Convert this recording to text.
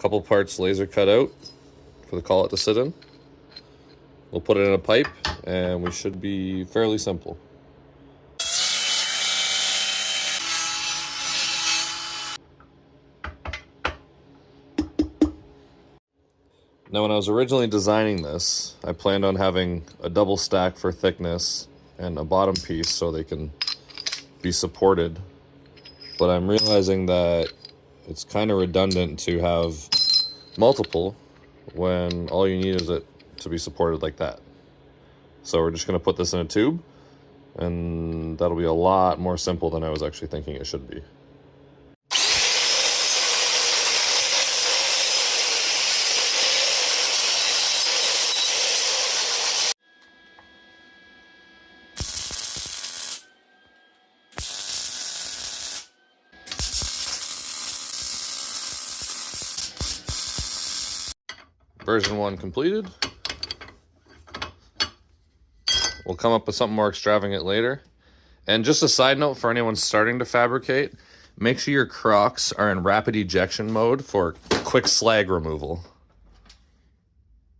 couple parts laser cut out for the collet to sit in. We'll put it in a pipe and we should be fairly simple. Now, when I was originally designing this, I planned on having a double stack for thickness and a bottom piece so they can be supported. But I'm realizing that it's kind of redundant to have multiple when all you need is it to be supported like that. So we're just going to put this in a tube, and that'll be a lot more simple than I was actually thinking it should be. Version 1 completed. We'll come up with something more extravagant later. And just a side note for anyone starting to fabricate, make sure your crocks are in rapid ejection mode for quick slag removal.